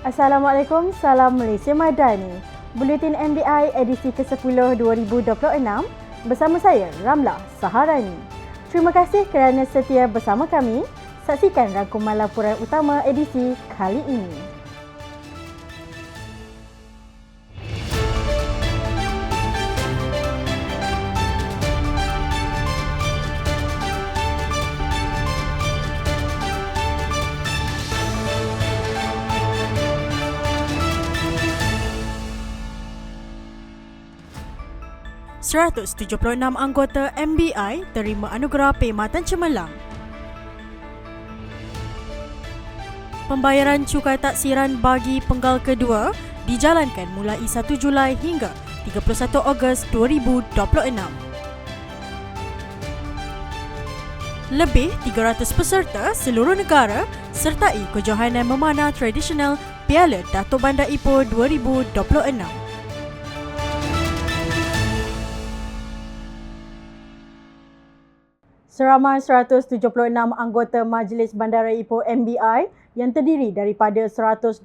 Assalamualaikum, salam Malaysia Madani. Buletin MBI edisi ke-10 2026 bersama saya Ramlah Saharani. Terima kasih kerana setia bersama kami. Saksikan rangkuman laporan utama edisi kali ini. ...176 anggota MBI terima anugerah Perkhidmatan Cemerlang. Pembayaran cukai taksiran bagi penggal kedua dijalankan mulai 1 Julai hingga 31 Ogos 2026. Lebih 300 peserta seluruh negara sertai kejohanan memanah tradisional Piala Datuk Bandar Ipoh 2026. Seramai 176 anggota Majlis Bandaraya Ipoh MBI yang terdiri daripada 124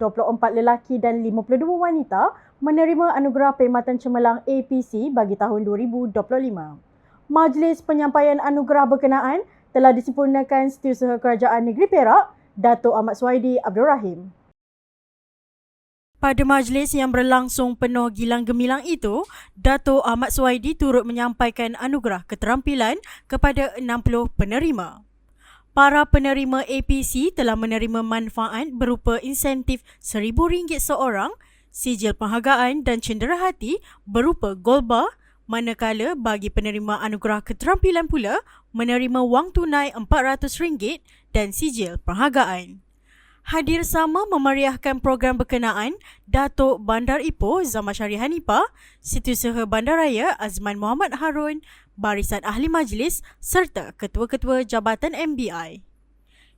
lelaki dan 52 wanita menerima anugerah Perkhidmatan Cemerlang APC bagi tahun 2025. Majlis penyampaian anugerah berkenaan telah disempurnakan Setiausaha Kerajaan Negeri Perak, Datuk Ahmad Suhaidi Abdul Rahim. Pada majlis yang berlangsung penuh gilang gemilang itu, Dato' Ahmad Suhaidi turut menyampaikan anugerah keterampilan kepada 60 penerima. Para penerima APC telah menerima manfaat berupa insentif RM1,000 seorang, sijil penghargaan dan cenderahati berupa gold bar, manakala bagi penerima anugerah keterampilan pula menerima wang tunai RM400 dan sijil penghargaan. Hadir sama memeriahkan program berkenaan Datuk Bandar Ipoh Zaman Syari Hanifah, Setiausaha Bandaraya Azman Muhammad Harun, Barisan Ahli Majlis serta ketua-ketua Jabatan MBI.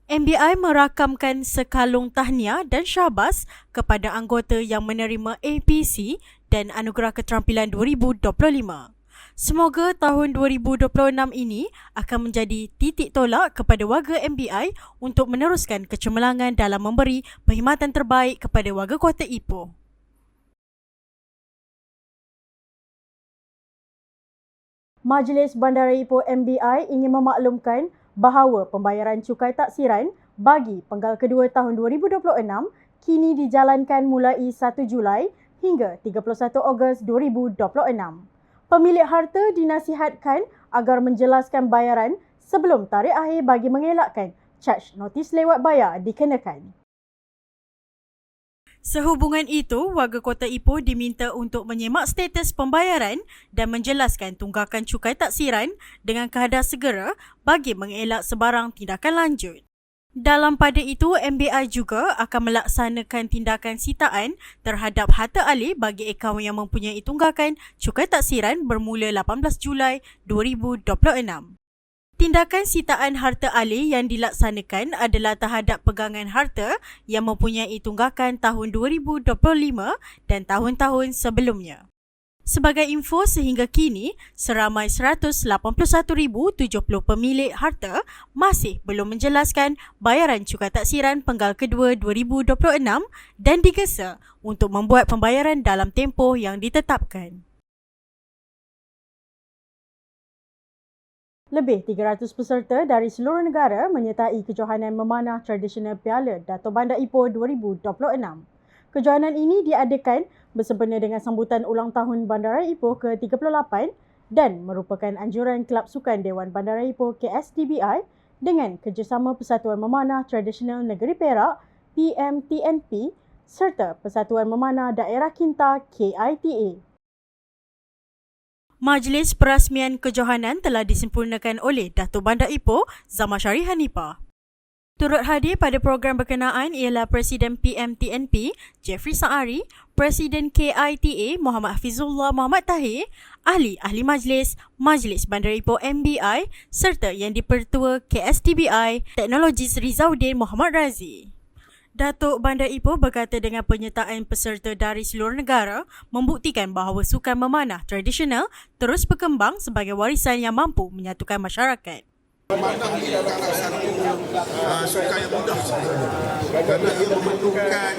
MBI merakamkan sekalung tahniah dan syabas kepada anggota yang menerima APC dan Anugerah Keterampilan 2025. Semoga tahun 2026 ini akan menjadi titik tolak kepada warga MBI untuk meneruskan kecemerlangan dalam memberi perkhidmatan terbaik kepada warga Kota Ipoh. Majlis Bandaraya Ipoh MBI ingin memaklumkan bahawa pembayaran cukai taksiran bagi penggal kedua tahun 2026 kini dijalankan mulai 1 Julai hingga 31 Ogos 2026. Pemilik harta dinasihatkan agar menjelaskan bayaran sebelum tarikh akhir bagi mengelakkan caj notis lewat bayar dikenakan. Sehubungan itu, warga Kota Ipoh diminta untuk menyemak status pembayaran dan menjelaskan tunggakan cukai taksiran dengan keadaan segera bagi mengelak sebarang tindakan lanjut. Dalam pada itu, MBI juga akan melaksanakan tindakan sitaan terhadap harta alih bagi akaun yang mempunyai tunggakan cukai taksiran bermula 18 Julai 2026. Tindakan sitaan harta alih yang dilaksanakan adalah terhadap pegangan harta yang mempunyai tunggakan tahun 2025 dan tahun-tahun sebelumnya. Sebagai info, sehingga kini, seramai 181,070 pemilik harta masih belum menjelaskan bayaran cukai taksiran penggal kedua 2026 dan digesa untuk membuat pembayaran dalam tempoh yang ditetapkan. Lebih 300 peserta dari seluruh negara menyertai kejohanan memanah tradisional Piala Datuk Bandar Ipoh 2026. Kejohanan ini diadakan bersempena dengan sambutan ulang tahun Bandaraya Ipoh ke-38 dan merupakan anjuran Kelab Sukan Dewan Bandaraya Ipoh KSDBI dengan kerjasama Persatuan Memanah Tradisional Negeri Perak PMTNP serta Persatuan Memanah Daerah Kinta KITA. Majlis perasmian kejohanan telah disempurnakan oleh Datuk Bandar Ipoh Zaman Syari Hanifah. Turut hadir pada program berkenaan ialah Presiden PMTNP Jeffrey Saari, Presiden KITA Muhammad Hafizullah Muhammad Tahir, ahli-ahli majlis, Majlis Bandar Ipoh MBI serta yang dipertua KSDBI Teknologis Rizauddin Muhammad Razi. Datuk Bandar Ipoh berkata dengan penyertaan peserta dari seluruh negara membuktikan bahawa sukan memanah tradisional terus berkembang sebagai warisan yang mampu menyatukan masyarakat. Memanah ini adalah satu sukan yang mudah sebenarnya, kerana ia memerlukan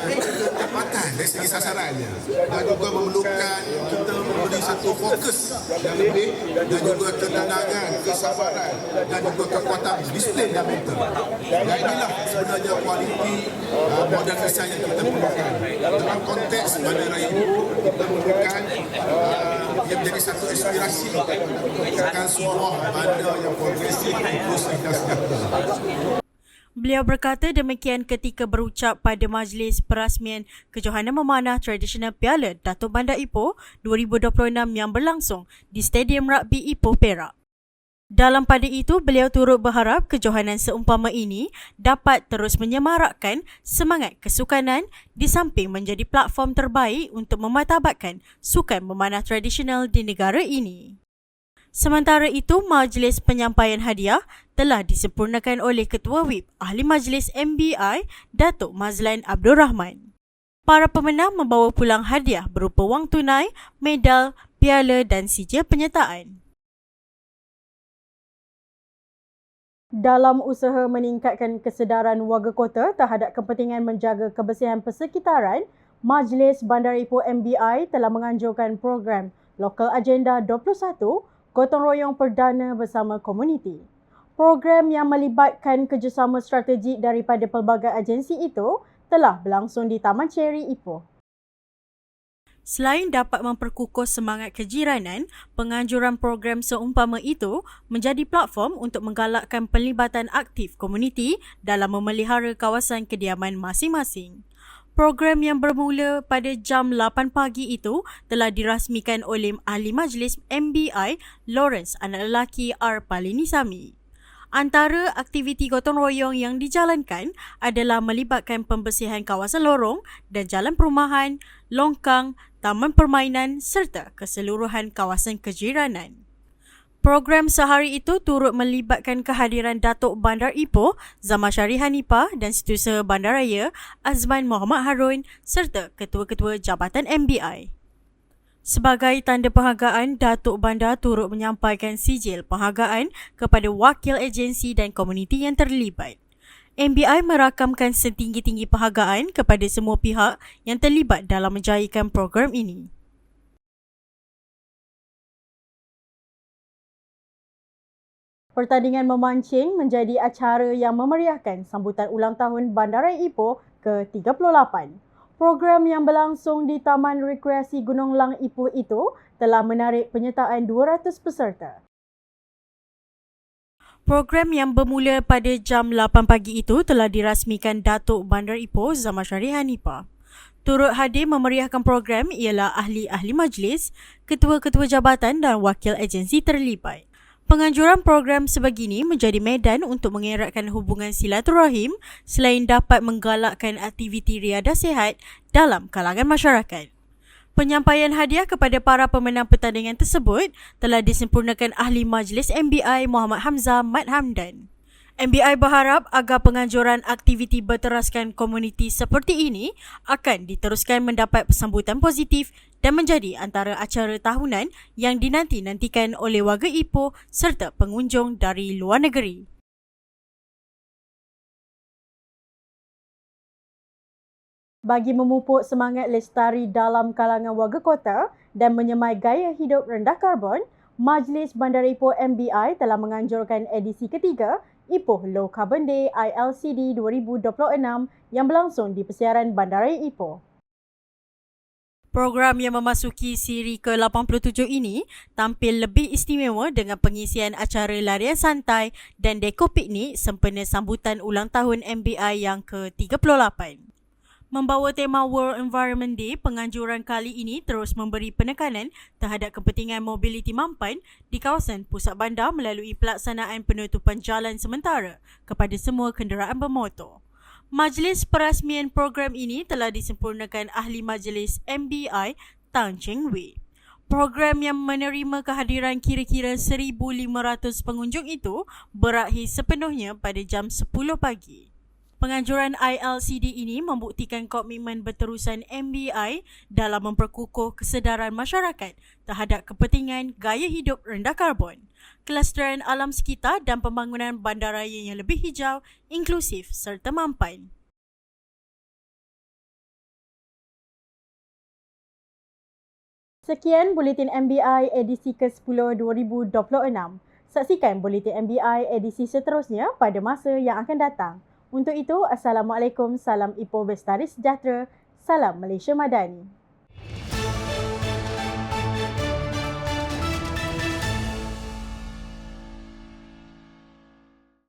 ketepatan dari segi sasarannya dan juga memerlukan kita memberi satu fokus yang lebih dan juga ketenangan, kesabaran dan juga kekuatan disiplin yang mental. Dan inilah sebenarnya kualiti modal desain yang kita perlukan. Dalam konteks bandaraya Ipoh, kita memerlukan ia menjadi satu inspirasi akan sebuah bandar yang progresif, inklusif dan sejahtera. Beliau berkata demikian ketika berucap pada majlis perasmian Kejohanan Memanah Tradisional Piala Datuk Bandar Ipoh 2026 yang berlangsung di Stadium Rugby Ipoh, Perak. Dalam pada itu, beliau turut berharap kejohanan seumpama ini dapat terus menyemarakkan semangat kesukanan di samping menjadi platform terbaik untuk memartabatkan sukan memanah tradisional di negara ini. Sementara itu, majlis penyampaian hadiah telah disempurnakan oleh Ketua Whip Ahli Majlis MBI, Datuk Mazlan Abdul Rahman. Para pemenang membawa pulang hadiah berupa wang tunai, medal, piala dan sijil penyertaan. Dalam usaha meningkatkan kesedaran warga kota terhadap kepentingan menjaga kebersihan persekitaran, Majlis Bandar Ipoh MBI telah menganjurkan program Local Agenda 21 gotong royong perdana bersama komuniti. Program yang melibatkan kerjasama strategik daripada pelbagai agensi itu telah berlangsung di Taman Cherry Ipoh. Selain dapat memperkukuh semangat kejiranan, penganjuran program seumpama itu menjadi platform untuk menggalakkan pelibatan aktif komuniti dalam memelihara kawasan kediaman masing-masing. Program yang bermula pada jam 8 pagi itu telah dirasmikan oleh Ahli Majlis MBI Lawrence anak lelaki R. Palinisami. Antara aktiviti gotong royong yang dijalankan adalah melibatkan pembersihan kawasan lorong dan jalan perumahan, longkang, taman permainan serta keseluruhan kawasan kejiranan. Program sehari itu turut melibatkan kehadiran Datuk Bandar Ipoh, Zamasyari Hanifah dan Setiausaha Bandaraya Azman Muhammad Harun serta ketua-ketua Jabatan MBI. Sebagai tanda penghargaan, Datuk Bandar turut menyampaikan sijil penghargaan kepada wakil agensi dan komuniti yang terlibat. MBI merakamkan setinggi-tinggi penghargaan kepada semua pihak yang terlibat dalam menjayakan program ini. Pertandingan memancing menjadi acara yang memeriahkan sambutan ulang tahun Bandaraya Ipoh ke-38. Program yang berlangsung di Taman Rekreasi Gunung Lang Ipoh itu telah menarik penyertaan 200 peserta. Program yang bermula pada jam 8 pagi itu telah dirasmikan Datuk Bandar Ipoh Zamasyari Hanifah. Turut hadir memeriahkan program ialah ahli-ahli majlis, ketua-ketua jabatan dan wakil agensi terlibat. Penganjuran program sebegini menjadi medan untuk mengeratkan hubungan silaturahim selain dapat menggalakkan aktiviti riadah sihat dalam kalangan masyarakat. Penyampaian hadiah kepada para pemenang pertandingan tersebut telah disempurnakan Ahli Majlis MBI Muhammad Hamzah Mat Hamdan. MBI berharap agar penganjuran aktiviti berteraskan komuniti seperti ini akan diteruskan mendapat sambutan positif dan menjadi antara acara tahunan yang dinanti-nantikan oleh warga Ipoh serta pengunjung dari luar negeri. Bagi memupuk semangat lestari dalam kalangan warga kota dan menyemai gaya hidup rendah karbon, Majlis Bandar Ipoh MBI telah menganjurkan edisi ketiga Ipoh Low Carbon Day ILCD 2026 yang berlangsung di Persiaran Bandaraya Ipoh. Program yang memasuki siri ke-87 ini tampil lebih istimewa dengan pengisian acara larian santai dan dekor piknik sempena sambutan ulang tahun MBI yang ke-38. Membawa tema World Environment Day, penganjuran kali ini terus memberi penekanan terhadap kepentingan mobiliti mampan di kawasan pusat bandar melalui pelaksanaan penutupan jalan sementara kepada semua kenderaan bermotor. Majlis perasmian program ini telah disempurnakan Ahli Majlis MBI Tan Cheng Wei. Program yang menerima kehadiran kira-kira 1,500 pengunjung itu berakhir sepenuhnya pada jam 10 pagi. Penganjuran ILCD ini membuktikan komitmen berterusan MBI dalam memperkukuh kesedaran masyarakat terhadap kepentingan gaya hidup rendah karbon kelestarian alam sekitar dan pembangunan bandaraya yang lebih hijau, inklusif serta mampan. Sekian Buletin MBI edisi ke-10 2026. Saksikan Buletin MBI edisi seterusnya pada masa yang akan datang. Untuk itu, Assalamualaikum, salam Ipoh Bestari Sejahtera, salam Malaysia Madani.